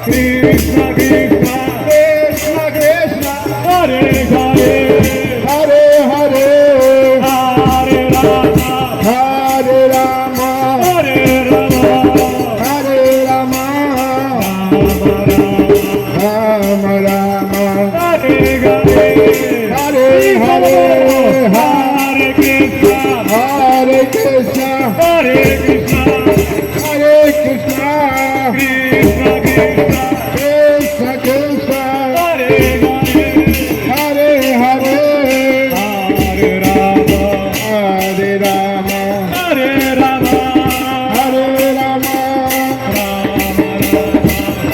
Krishna Krishna Krishna Krishna Hare Hare Hare Hare Hare Rama Hare Rama Hare Rama Hare Rama Rama Rama Hare Hare Hare Hare Hare Krishna Hare Krishna Hare Krishna Hare Krishna Krishna Krishna Krishna Krishna Hare Hare Hare Hare Hare Rama Hare Rama Hare Rama Hare Rama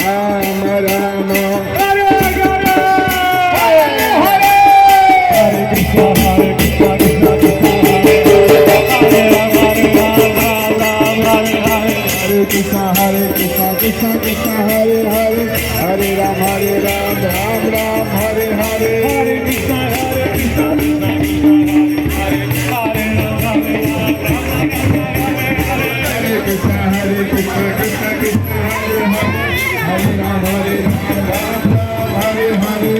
Rama Rama Hare Hare Hare Hare Hare Krishna Hare Krishna Krishna Krishna Hare Rama Hare Krishna Hare Krishna Krishna Krishna Hare Hare Hare Ram Hare Ram Ram Ram Hare Hare Hare Krishna Krishna Krishna Hare Hare Hare Krishna Hare Krishna Krishna Krishna Hare Hare Hare Ram Hare Ram Ram Ram Hare Hare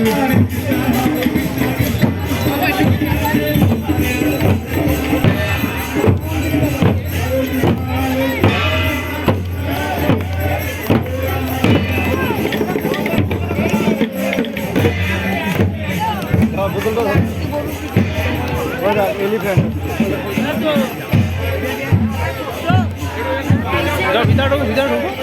elephant ভিতরে ঢুকো